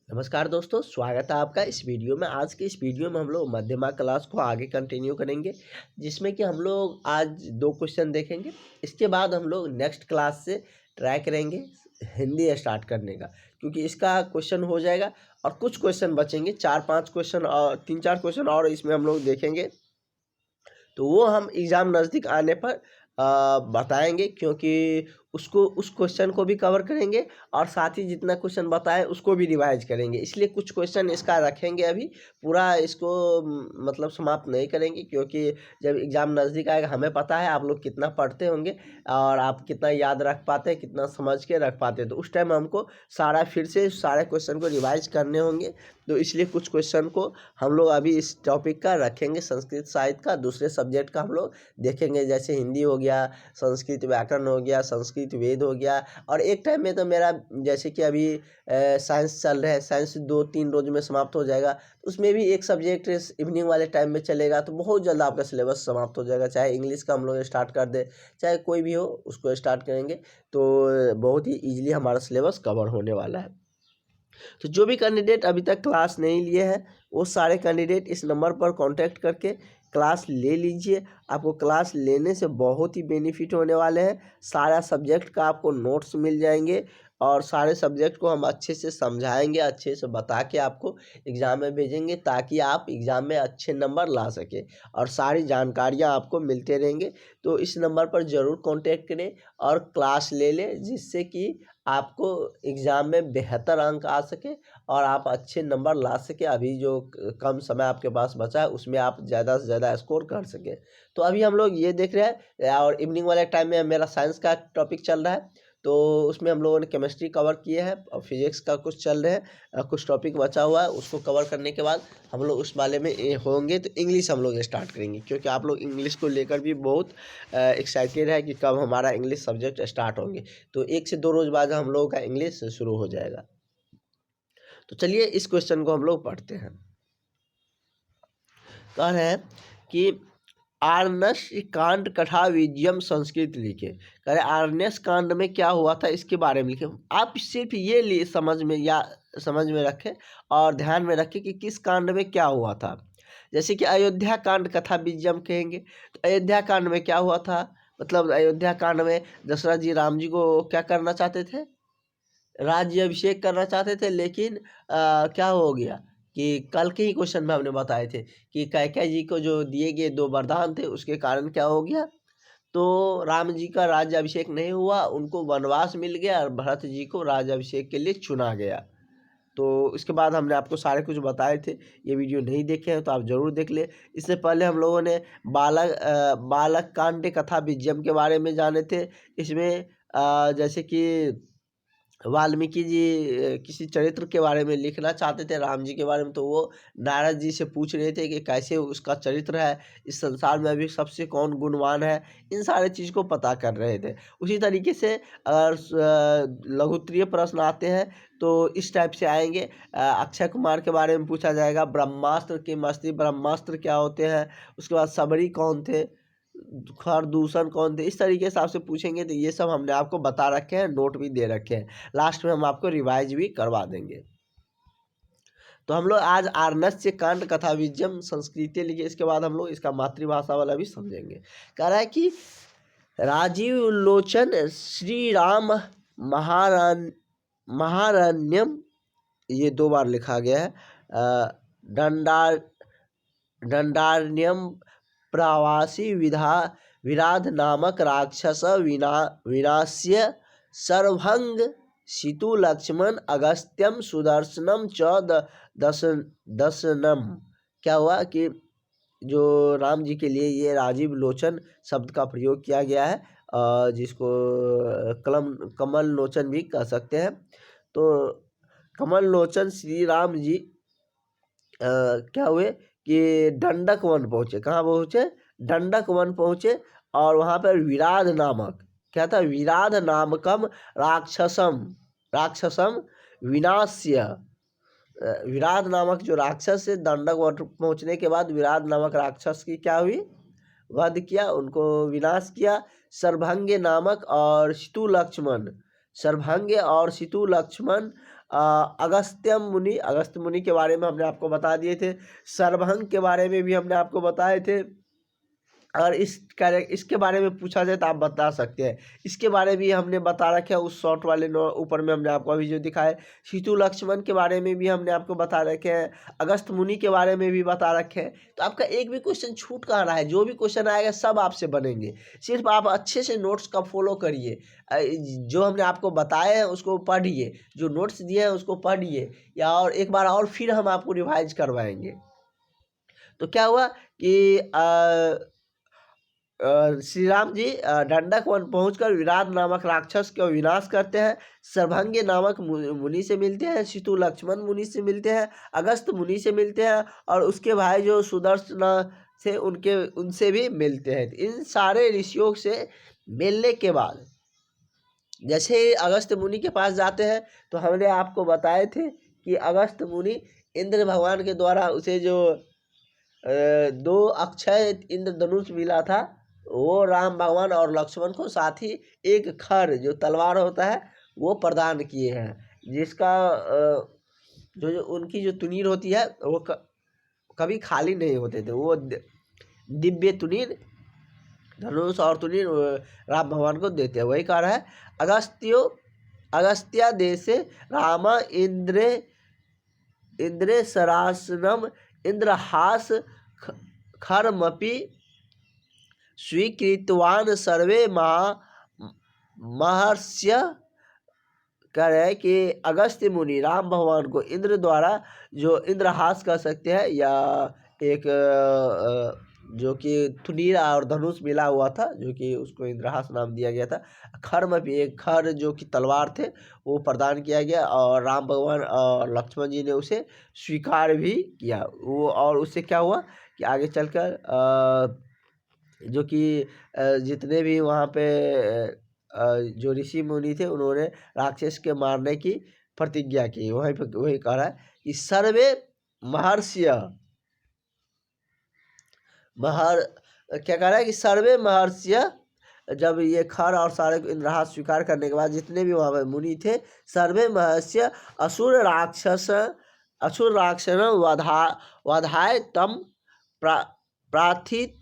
नमस्कार दोस्तों, स्वागत है आपका इस वीडियो में। आज के इस वीडियो में हम लोग मध्यमा क्लास को आगे कंटिन्यू करेंगे, जिसमें कि हम लोग आज 2 क्वेश्चन देखेंगे। इसके बाद हम लोग नेक्स्ट क्लास से ट्राई करेंगे हिंदी स्टार्ट करने का, क्योंकि इसका क्वेश्चन हो जाएगा और कुछ क्वेश्चन बचेंगे, 4-5 क्वेश्चन और 3-4 क्वेश्चन और इसमें हम लोग देखेंगे। तो वो हम एग्ज़ाम नज़दीक आने पर बताएँगे, क्योंकि उस क्वेश्चन को भी कवर करेंगे और साथ ही जितना क्वेश्चन बताए उसको भी रिवाइज करेंगे। इसलिए कुछ क्वेश्चन इसका रखेंगे अभी, पूरा इसको मतलब समाप्त नहीं करेंगे, क्योंकि जब एग्ज़ाम नज़दीक आएगा हमें पता है आप लोग कितना पढ़ते होंगे और आप कितना याद रख पाते हैं, कितना समझ के रख पाते हैं। तो उस टाइम हमको फिर से सारे क्वेश्चन को रिवाइज करने होंगे। तो इसलिए कुछ क्वेश्चन को हम लोग अभी इस टॉपिक का रखेंगे, संस्कृत साहित्य का। दूसरे सब्जेक्ट का हम लोग देखेंगे, जैसे हिंदी हो गया, संस्कृत व्याकरण हो गया, संस्कृत वेद हो गया। और एक टाइम में तो मेरा जैसे कि अभी साइंस चल रहा है, साइंस 2-3 रोज में समाप्त हो जाएगा। उसमें भी एक सब्जेक्ट इवनिंग वाले टाइम में चलेगा, तो बहुत जल्द आपका सिलेबस समाप्त हो जाएगा। चाहे इंग्लिश का हम लोग स्टार्ट कर दें, चाहे कोई भी हो उसको स्टार्ट करेंगे, तो बहुत ही ईजिली हमारा सिलेबस कवर होने वाला है। तो जो भी कैंडिडेट अभी तक क्लास नहीं लिए हैं, वो सारे कैंडिडेट इस नंबर पर कांटेक्ट करके क्लास ले लीजिए। आपको क्लास लेने से बहुत ही बेनिफिट होने वाले हैं। सारा सब्जेक्ट का आपको नोट्स मिल जाएंगे और सारे सब्जेक्ट को हम अच्छे से समझाएंगे, अच्छे से बता के आपको एग्ज़ाम में भेजेंगे, ताकि आप एग्ज़ाम में अच्छे नंबर ला सकें और सारी जानकारियाँ आपको मिलते रहेंगे। तो इस नंबर पर ज़रूर कांटेक्ट करें और क्लास ले लें, जिससे कि आपको एग्ज़ाम में बेहतर अंक आ सके और आप अच्छे नंबर ला सके। अभी जो कम समय आपके पास बचा है उसमें आप ज़्यादा से ज़्यादा स्कोर कर सकें। तो अभी हम लोग ये देख रहे हैं, और इवनिंग वाले टाइम में मेरा साइंस का टॉपिक चल रहा है, तो उसमें हम लोगों ने केमिस्ट्री कवर किए हैं और फिजिक्स का कुछ चल रहे हैं, कुछ टॉपिक बचा हुआ है। उसको कवर करने के बाद हम लोग उस वाले में होंगे, तो इंग्लिश हम लोग स्टार्ट करेंगे, क्योंकि आप लोग इंग्लिश को लेकर भी बहुत एक्साइटेड है कि कब हमारा इंग्लिश सब्जेक्ट स्टार्ट होंगे। तो 1 से 2 रोज़ बाद हम लोगों का इंग्लिश शुरू हो जाएगा। तो चलिए इस क्वेश्चन को हम लोग पढ़ते हैं। कह रहे हैं कि आरण्यक कांड कथा विजयम संस्कृत लिखे। कह रहे आरण्यक कांड में क्या हुआ था इसके बारे में लिखे। आप सिर्फ ये लिए समझ में रखें और ध्यान में रखें कि किस कांड में क्या हुआ था। जैसे कि अयोध्या कांड कथा विजयम कहेंगे, तो अयोध्या कांड में क्या हुआ था, मतलब अयोध्या कांड में दशरथ जी राम जी को क्या करना चाहते थे, राज्य अभिषेक करना चाहते थे। लेकिन क्या हो गया कि कल के ही क्वेश्चन में हमने बताए थे कि कैकेयी जी को जो दिए गए 2 वरदान थे, उसके कारण क्या हो गया, तो राम जी का राज्य अभिषेक नहीं हुआ, उनको वनवास मिल गया और भरत जी को राज्य अभिषेक के लिए चुना गया। तो इसके बाद हमने आपको सारे कुछ बताए थे। ये वीडियो नहीं देखे हैं तो आप ज़रूर देख लें। इससे पहले हम लोगों ने बालक कांड कथा विजयम के बारे में जाने थे। इसमें जैसे कि वाल्मीकि जी किसी चरित्र के बारे में लिखना चाहते थे राम जी के बारे में, तो वो नारद जी से पूछ रहे थे कि कैसे उसका चरित्र है, इस संसार में अभी सबसे कौन गुणवान है, इन सारे चीज़ को पता कर रहे थे। उसी तरीके से अगर लघुत्तरीय प्रश्न आते हैं तो इस टाइप से आएंगे। अक्षय कुमार के बारे में पूछा जाएगा, ब्रह्मास्त्र की मस्ती, ब्रह्मास्त्र क्या होते हैं, उसके बाद सबरी कौन थे, खरदूषण कौन थे, इस तरीके से आपसे पूछेंगे। तो ये सब हमने आपको बता रखे हैं, नोट भी दे रखे हैं। लास्ट में हम आपको रिवाइज भी करवा देंगे। तो हम लोग आज आरण्यक कांड कथा विजयम संस्कृत लिखे, इसके बाद हम लोग इसका मातृभाषा वाला भी समझेंगे। कह रहा है कि राजीव लोचन श्री राम महारण्यम, ये 2 बार लिखा गया है, दंडारण्यम प्रवासी विराध नामक राक्षस विनाश्य सर्वभंग सितु लक्ष्मण अगस्त्यम सुदर्शनम च दशनम। क्या हुआ कि जो राम जी के लिए ये राजीव लोचन शब्द का प्रयोग किया गया है, जिसको कमल लोचन भी कह सकते हैं। तो कमल लोचन श्री राम जी क्या हुए कि दंडक वन पहुँचे। कहाँ पहुँचे, दंडक वन पहुँचे, और वहाँ पर विराध नामक, क्या था, विराध नामकम राक्षसम विनाश्य। विराध नामक जो राक्षस है, दंडक वन पहुँचने के बाद विराध नामक राक्षस की क्या हुई, वध किया, उनको विनाश किया। सर्वभंगे नामक और सितु लक्ष्मण, सर्वभंगे और सितु लक्ष्मण अगस्त्य मुनि के बारे में हमने आपको बता दिए थे। सर्वहंग के बारे में भी हमने आपको बताए थे। अगर इसके बारे में पूछा जाए तो आप बता सकते हैं। इसके बारे में भी हमने बता रखे है उस शॉर्ट वाले ऊपर में हमने आपको अभी जो दिखाया है। सीतु लक्ष्मण के बारे में भी हमने आपको बता रखे हैं। अगस्त मुनि के बारे में भी बता रखे हैं। तो आपका एक भी क्वेश्चन छूट कहाँ रहा है। जो भी क्वेश्चन आएगा सब आपसे बनेंगे। सिर्फ आप अच्छे से नोट्स का फॉलो करिए। जो हमने आपको बताए हैं उसको पढ़िए, जो नोट्स दिए हैं उसको पढ़िए, या और एक बार और फिर हम आपको रिवाइज करवाएंगे। तो क्या हुआ कि श्री राम जी दंडक वन पहुंचकर विराट नामक राक्षस का विनाश करते हैं। सर्वभंग नामक मुनि से मिलते हैं, सीतु लक्ष्मण मुनि से मिलते हैं, अगस्त मुनि से मिलते हैं, और उसके भाई जो सुदर्शन थे उनसे भी मिलते हैं। इन सारे ऋषियों से मिलने के बाद जैसे ही अगस्त मुनि के पास जाते हैं तो हमने आपको बताए थे कि अगस्त मुनि इंद्र भगवान के द्वारा उसे जो 2 अक्षय इंद्रधनुष मिला था वो राम भगवान और लक्ष्मण को, साथ ही एक खर जो तलवार होता है वो प्रदान किए हैं, जिसका जो उनकी जो तुनीर होती है वो कभी खाली नहीं होते थे। वो दिव्य तुनीर धनुष और तुनीर राम भगवान को देते हैं। वही कह रहा है अगस्त्या देशे राम इंद्रे सरासनम इंद्रहास खरमपि स्वीकृतवान सर्वे महर्ष्य। कह रहे हैं कि अगस्त्य मुनि राम भगवान को इंद्र द्वारा जो इंद्रहास कह सकते हैं, या एक जो कि तुनीर और धनुष मिला हुआ था, जो कि उसको इंद्रहास नाम दिया गया था। खर में भी एक खर जो कि तलवार थे वो प्रदान किया गया, और राम भगवान और लक्ष्मण जी ने उसे स्वीकार भी किया। वो और उससे क्या हुआ कि आगे चलकर जो कि जितने भी वहाँ पे जो ऋषि मुनि थे उन्होंने राक्षस के मारने की प्रतिज्ञा की। वहीं पे वही कह रहा है कि सर्वे महर्षि क्या कह रहा है कि सर्वे महर्षि, जब ये खर और सारे को इंद्रहास स्वीकार करने के बाद जितने भी वहाँ पे मुनि थे, सर्वे महर्षि असुर राक्षस वधाय तम प्रार्थित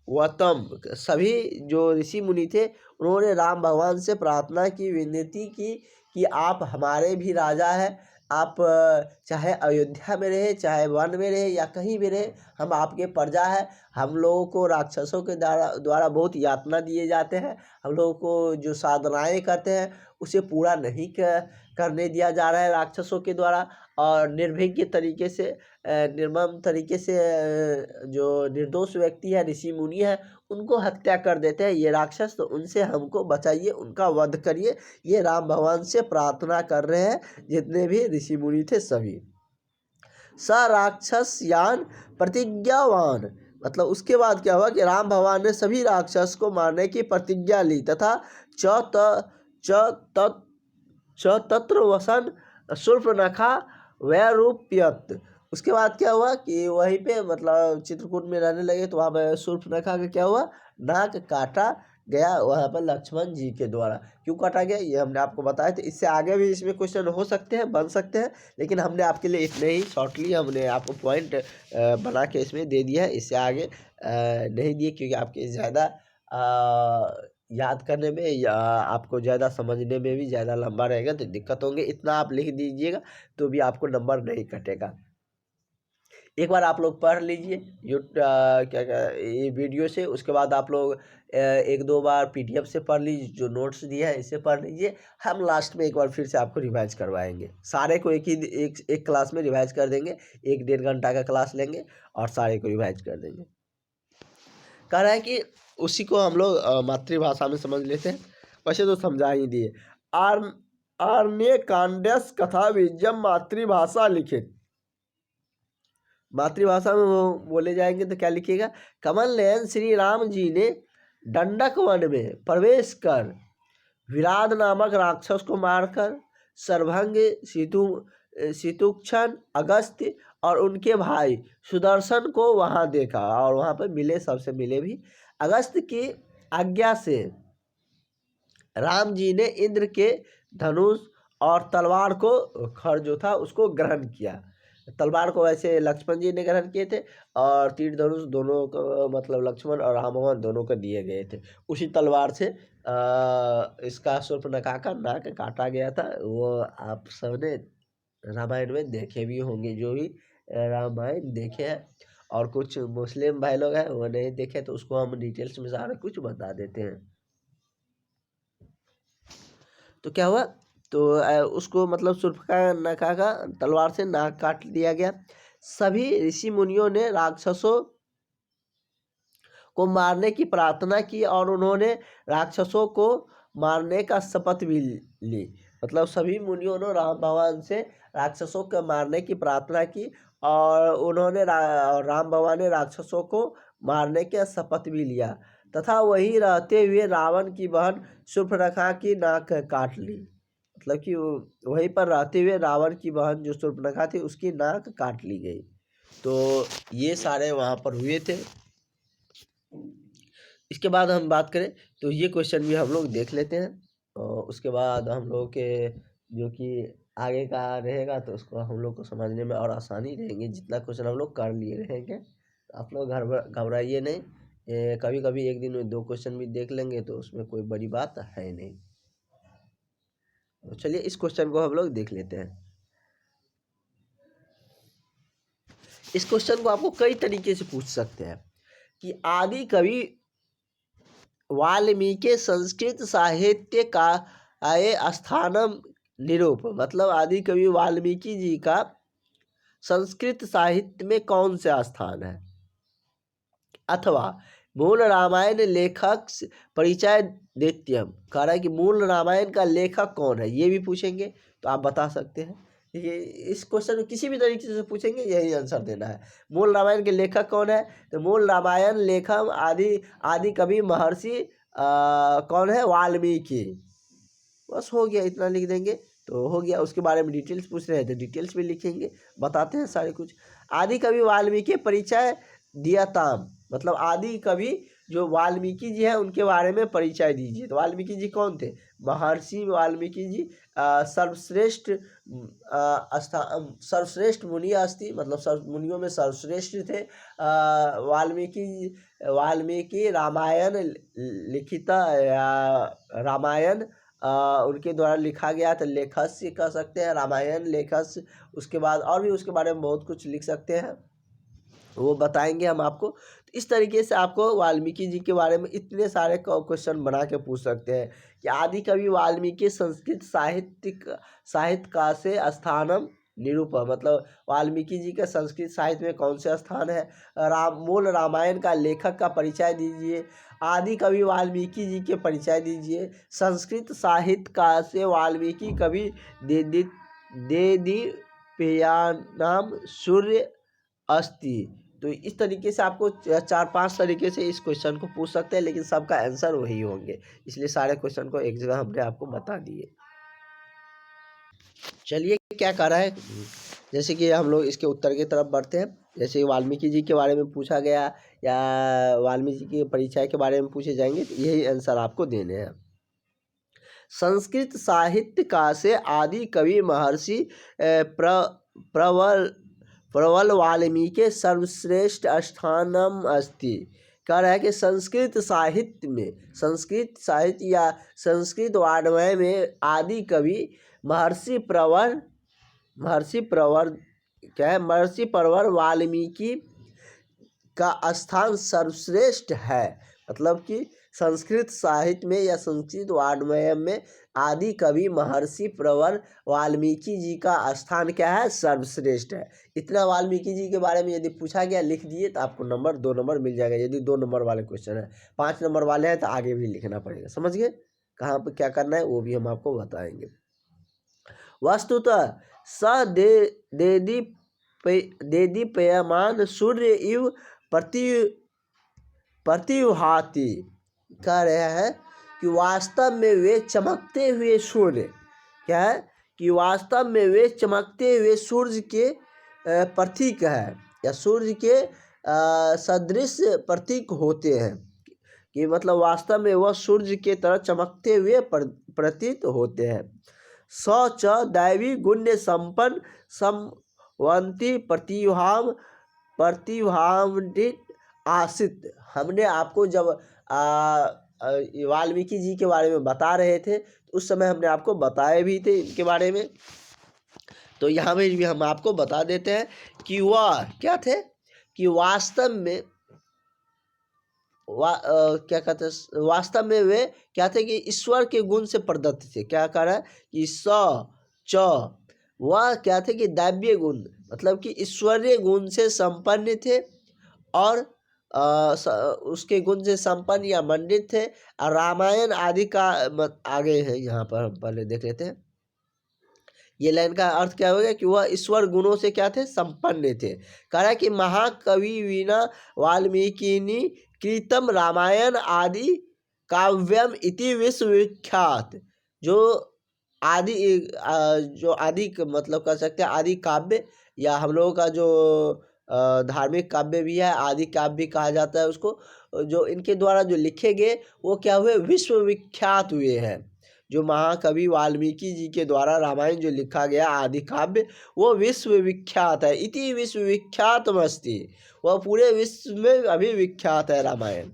वतम। सभी जो ऋषि मुनि थे उन्होंने राम भगवान से प्रार्थना की, विनती की कि आप हमारे भी राजा हैं। आप चाहे अयोध्या में रहे, चाहे वन में रहे, या कहीं भी रहे, हम आपके प्रजा हैं। हम लोगों को राक्षसों के द्वारा बहुत यातना दिए जाते हैं। हम लोगों को जो साधनाएं करते हैं उसे पूरा नहीं करने दिया जा रहा है राक्षसों के द्वारा, और निर्भीक तरीके से निर्मम तरीके से जो निर्दोष व्यक्ति है, ऋषि मुनि है, उनको हत्या कर देते हैं ये राक्षस। तो उनसे हमको बचाइए, उनका वध करिए। ये राम भगवान से प्रार्थना कर रहे हैं जितने भी ऋषि मुनि थे सभी। स राक्षस यान प्रतिज्ञावान, मतलब उसके बाद क्या हुआ कि राम भगवान ने सभी राक्षस को मारने की प्रतिज्ञा ली, तथा तत्र वसन शूर्पणखा वैरूप्यत। उसके बाद क्या हुआ कि वहीं पे मतलब चित्रकूट में रहने लगे, तो वहाँ पे शूर्पणखा का क्या हुआ, नाक काटा गया वहाँ पर लक्ष्मण जी के द्वारा। क्यों काटा गया ये हमने आपको बताया था। इससे आगे भी इसमें क्वेश्चन हो सकते हैं, बन सकते हैं, लेकिन हमने आपके लिए इतने ही शॉर्टली हमने आपको पॉइंट बना के इसमें दे दिया है। इससे आगे नहीं दिए, क्योंकि आपके ज़्यादा याद करने में या आपको ज़्यादा समझने में भी ज़्यादा लंबा रहेगा तो दिक्कत होंगे। इतना आप लिख दीजिएगा तो भी आपको नंबर नहीं कटेगा। एक बार आप लोग पढ़ लीजिए ये वीडियो से, उसके बाद आप लोग 1-2 बार PDF से पढ़ लीजिए, जो नोट्स दिया है इसे पढ़ लीजिए। हम लास्ट में एक बार फिर से आपको रिवाइज करवाएंगे। सारे को एक क्लास में रिवाइज कर देंगे। 1-1.5 घंटा का क्लास लेंगे और सारे को रिवाइज कर देंगे। कह रहा है कि उसी को हम लोग मातृभाषा में समझ लेते हैं। वैसे तो समझा ही दिए। आर्य कांडस कथा बीजम मातृभाषा लिखित। मातृभाषा में वो बोले जाएंगे तो क्या लिखिएगा। कमल नयन श्री राम जी ने दंडक वन में प्रवेश कर विराट नामक राक्षस को मारकर सर्वभंग सितुक्षण अगस्त्य और उनके भाई सुदर्शन को वहां देखा, और वहां पर मिले, सबसे मिले भी। अगस्त्य की आज्ञा से राम जी ने इंद्र के धनुष और तलवार को खर जो था उसको ग्रहण किया। तलवार को वैसे लक्ष्मण जी ने ग्रहण किए थे और तीर धनुष दोनों को मतलब लक्ष्मण और राम भगवान दोनों को दिए गए थे। उसी तलवार से इसका शूर्पणखा का नाक काटा गया था। वो आप सबने रामायण में देखे भी होंगे, जो भी रामायण देखे हैं। और कुछ मुस्लिम भाई लोग हैं वो नहीं देखे, तो उसको हम डिटेल्स में सारा कुछ बता देते हैं। तो क्या हुआ, तो उसको मतलब शूर्पणखा का तलवार से नाक काट दिया गया। सभी ऋषि मुनियों ने राक्षसों को मारने की प्रार्थना की और उन्होंने राक्षसों को मारने का शपथ भी ली। मतलब सभी मुनियों ने राम भगवान से राक्षसों को मारने की प्रार्थना की और उन्होंने राम भगवान ने राक्षसों को मारने का शपथ भी लिया तथा वहीं रहते हुए रावण की बहन शूर्पणखा की नाक काट ली। मतलब कि वहीं पर रहते हुए रावण की बहन जो शूर्पणखा थी उसकी नाक काट ली गई। तो ये सारे वहाँ पर हुए थे। इसके बाद हम बात करें तो ये क्वेश्चन भी हम लोग देख लेते हैं और उसके बाद हम लोग के जो कि आगे का रहेगा तो उसको हम लोग को समझने में और आसानी रहेंगे। जितना क्वेश्चन हम लोग कर लिए रहेंगे तो आप लोग घबराइए नहीं। कभी कभी एक दिन में 2 क्वेश्चन भी देख लेंगे तो उसमें कोई बड़ी बात है नहीं। तो चलिए इस क्वेश्चन को हम लोग देख लेते हैं। इस क्वेश्चन को आपको कई तरीके से पूछ सकते हैं कि आदि कवि वाल्मीकि संस्कृत साहित्य का आय स्थानम निरूप। मतलब आदि कवि वाल्मीकि जी का संस्कृत साहित्य में कौन सा स्थान है। अथवा मूल रामायण लेखक परिचय देत्यम, कह रहा है कि मूल रामायण का लेखक कौन है, ये भी पूछेंगे तो आप बता सकते हैं। ये इस क्वेश्चन में किसी भी तरीके से पूछेंगे यही आंसर देना है। मूल रामायण के लेखक कौन है, तो मूल रामायण लेखक आदि कवि महर्षि कौन है, वाल्मीकि। बस हो गया, इतना लिख देंगे तो हो गया। उसके बारे में डिटेल्स पूछ रहे हैं तो डिटेल्स भी लिखेंगे, बताते हैं सारे कुछ। आदि कवि वाल्मीकि परिचय दिया ताम, मतलब आदि कवि जो वाल्मीकि जी है उनके बारे में परिचय दीजिए। तो वाल्मीकि जी कौन थे, महर्षि वाल्मीकि जी सर्वश्रेष्ठ सर्वश्रेष्ठ मुनि अस्ति, मतलब मुनियों में सर्वश्रेष्ठ थे। वाल्मीकि रामायण लिखित रामायण उनके द्वारा लिखा गया था, लेखस्य कह सकते हैं, रामायण लेखस्य। उसके बाद और भी उसके बारे में बहुत कुछ लिख सकते हैं, वो बताएंगे हम आपको। तो इस तरीके से आपको वाल्मीकि जी के बारे में इतने सारे क्वेश्चन बना के पूछ सकते हैं कि आदि कवि वाल्मीकि संस्कृत साहित्य का से स्थानम निरूपण, मतलब वाल्मीकि जी के संस्कृत साहित्य में कौन से स्थान है। मूल रामायण का लेखक का परिचय दीजिए। आदि कवि वाल्मीकि जी के परिचय दीजिए। संस्कृत साहित्य का से वाल्मीकि कवि देदीप्यमानं सूर्य अस्ति। तो इस तरीके से आपको 4-5 तरीके से इस क्वेश्चन को पूछ सकते हैं, लेकिन सबका आंसर वही होंगे, इसलिए सारे क्वेश्चन को एक जगह हमने आपको बता दिए। चलिए क्या कर रहा है, जैसे कि हम लोग इसके उत्तर की तरफ बढ़ते हैं। जैसे वाल्मीकि जी के बारे में पूछा गया या वाल्मीकि जी के परिचय के बारे में पूछे जाएंगे तो यही आंसर आपको देने हैं। संस्कृत साहित्य का से आदि कवि महर्षि प्रवल वाल्मीकि सर्वश्रेष्ठ स्थानम अस्ति। कह रहा है कि संस्कृत साहित्य या संस्कृत वाङ्मय में आदि कवि महर्षि प्रवर वाल्मीकि का स्थान सर्वश्रेष्ठ है। मतलब कि संस्कृत साहित्य में या संस्कृत वाङ्मय में आदि कवि महर्षि प्रवर वाल्मीकि जी का स्थान क्या है, सर्वश्रेष्ठ है। इतना वाल्मीकि जी के बारे में यदि पूछा गया लिख दिए तो आपको 2 नंबर मिल जाएगा। यदि 2 नंबर वाले क्वेश्चन है, 5 नंबर वाले हैं तो आगे भी लिखना पड़ेगा। समझ गए कहाँ पर क्या करना है, वो भी हम आपको बताएंगे। वस्तुतः स देदीप्यमान सूर्य इव प्रतिभाति। कह रहे हैं कि वास्तव में वे चमकते हुए सूर्य, क्या है कि वास्तव में वे चमकते हुए सूर्य के प्रतीक है या सूर्य के सदृश प्रतीक होते हैं। कि मतलब वास्तव में वह सूर्य के तरह चमकते हुए प्रतीत होते हैं। स च दैवी गुण्य संपन्न समवंती प्रतिभान्वित आसित। हमने आपको जब वाल्मीकि जी के बारे में बता रहे थे तो उस समय हमने आपको बताए भी थे इनके बारे में। तो यहाँ पे भी हम आपको बता देते हैं कि वह क्या थे कि वास्तव में क्या कहते हैं, वास्तव में वे क्या थे कि ईश्वर के गुण से प्रदत्त थे। क्या कह रहा है कि स च वह क्या थे कि दैव्य गुण मतलब कि ईश्वरीय गुण से संपन्न थे और उसके गुण से संपन्न या मंडित थे। और रामायण आदि का आगे है, यहाँ पर हम पहले देख लेते हैं। ये लाइन का अर्थ क्या हो गया कि वह ईश्वर गुणों से क्या थे, संपन्न थे। कह रहा है कि महाकवि वीणा वाल्मीकिनी कृतम रामायण आदि काव्यम इति विश्वविख्यात। जो आदि मतलब कह सकते हैं आदि काव्य, या हम लोगों का जो धार्मिक काव्य भी है आदि काव्य भी कहा जाता है उसको, जो इनके द्वारा जो लिखे गए वो क्या हुए, विश्वविख्यात हुए हैं। जो महाकवि वाल्मीकि जी के द्वारा रामायण जो लिखा गया आदि काव्य वो विश्वविख्यात है। इति विश्वविख्यातमस्ति, वह पूरे विश्व में अभी विख्यात है रामायण,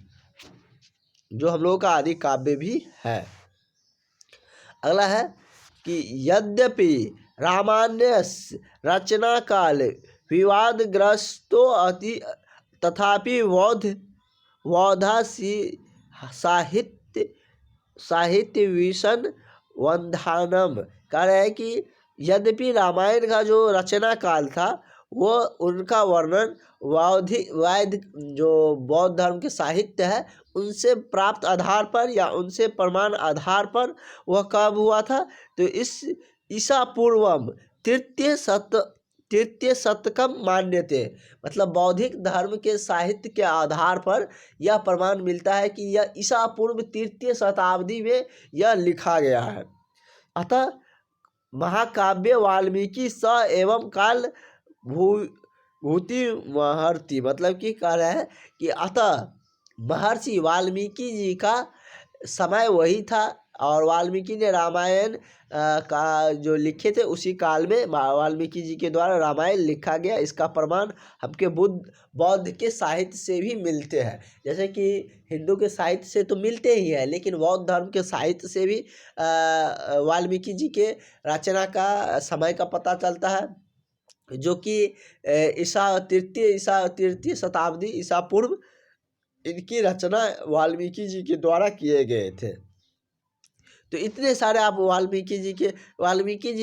जो हम लोगों का आदि काव्य भी है। अगला है कि यद्यपि रामायण रचना काल विवादग्रस्तो अति तथापि बौद्धा साहित्य विषण वंधानम। कह रहे हैं कि यद्यपि रामायण का जो रचना काल था वो उनका वर्णन वैद जो बौद्ध धर्म के साहित्य है उनसे प्राप्त आधार पर या उनसे प्रमाण आधार पर वह कब हुआ था, तो इस ईसा पूर्वम तृतीय शतकम मान्यते। मतलब बौद्धिक धर्म के साहित्य के आधार पर यह प्रमाण मिलता है कि यह ईसा पूर्व तृतीय शताब्दी में यह लिखा गया है। अतः महाकाव्य वाल्मीकि स एवं काल भूति महर्षि, मतलब कि कह रहे हैं कि अतः महर्षि वाल्मीकि जी का समय वही था और वाल्मीकि ने रामायण का जो लिखे थे उसी काल में वाल्मीकि जी के द्वारा रामायण लिखा गया। इसका प्रमाण हमके बौद्ध के साहित्य से भी मिलते हैं। जैसे कि हिंदू के साहित्य से तो मिलते ही हैं, लेकिन बौद्ध धर्म के साहित्य से भी वाल्मीकि जी के रचना का समय का पता चलता है, जो कि तृतीय शताब्दी ईसा पूर्व इनकी रचना वाल्मीकि जी के द्वारा किए गए थे। तो इतने सारे आप वाल्मीकि जी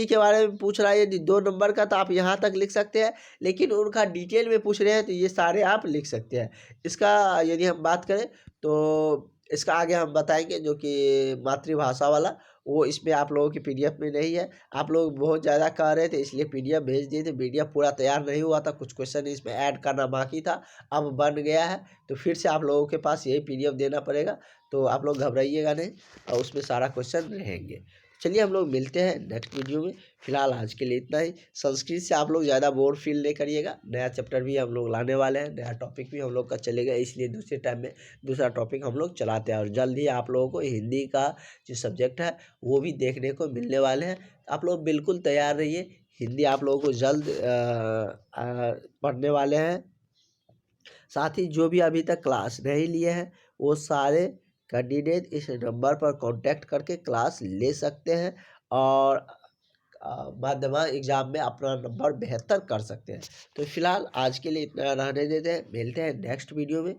के बारे में पूछ रहा है, यदि 2 नंबर का तो आप यहाँ तक लिख सकते हैं, लेकिन उनका डिटेल में पूछ रहे हैं तो ये सारे आप लिख सकते हैं। इसका यदि हम बात करें तो इसका आगे हम बताएंगे, जो कि मातृभाषा वाला वो इसमें आप लोगों की पीडीएफ में नहीं है। आप लोग बहुत ज़्यादा कह रहे थे इसलिए पीडीएफ भेज दिए थे, पीडीएफ पूरा तैयार नहीं हुआ था, कुछ क्वेश्चन इसमें ऐड करना बाकी था, अब बन गया है। तो फिर से आप लोगों के पास यही पीडीएफ देना पड़ेगा, तो आप लोग घबराइएगा नहीं और उसमें सारा क्वेश्चन रहेंगे। चलिए हम लोग मिलते हैं नेक्स्ट वीडियो में। फिलहाल आज के लिए इतना ही। संस्कृत से आप लोग ज़्यादा बोर फील नहीं करिएगा, नया चैप्टर भी हम लोग लाने वाले हैं, नया टॉपिक भी हम लोग का चलेगा, इसलिए दूसरे टाइम में दूसरा टॉपिक हम लोग चलाते हैं। और जल्द ही आप लोगों को हिंदी का जो सब्जेक्ट है वो भी देखने को मिलने वाले हैं। आप लोग बिल्कुल तैयार रहिए, हिंदी आप लोगों को जल्द पढ़ने वाले हैं। साथ ही जो भी अभी तक क्लास नहीं लिए हैं वो सारे कैंडिडेट इस नंबर पर कांटेक्ट करके क्लास ले सकते हैं और माध्यमिक एग्जाम में अपना नंबर बेहतर कर सकते हैं। तो फिलहाल आज के लिए इतना रहने देते हैं, मिलते हैं नेक्स्ट वीडियो में।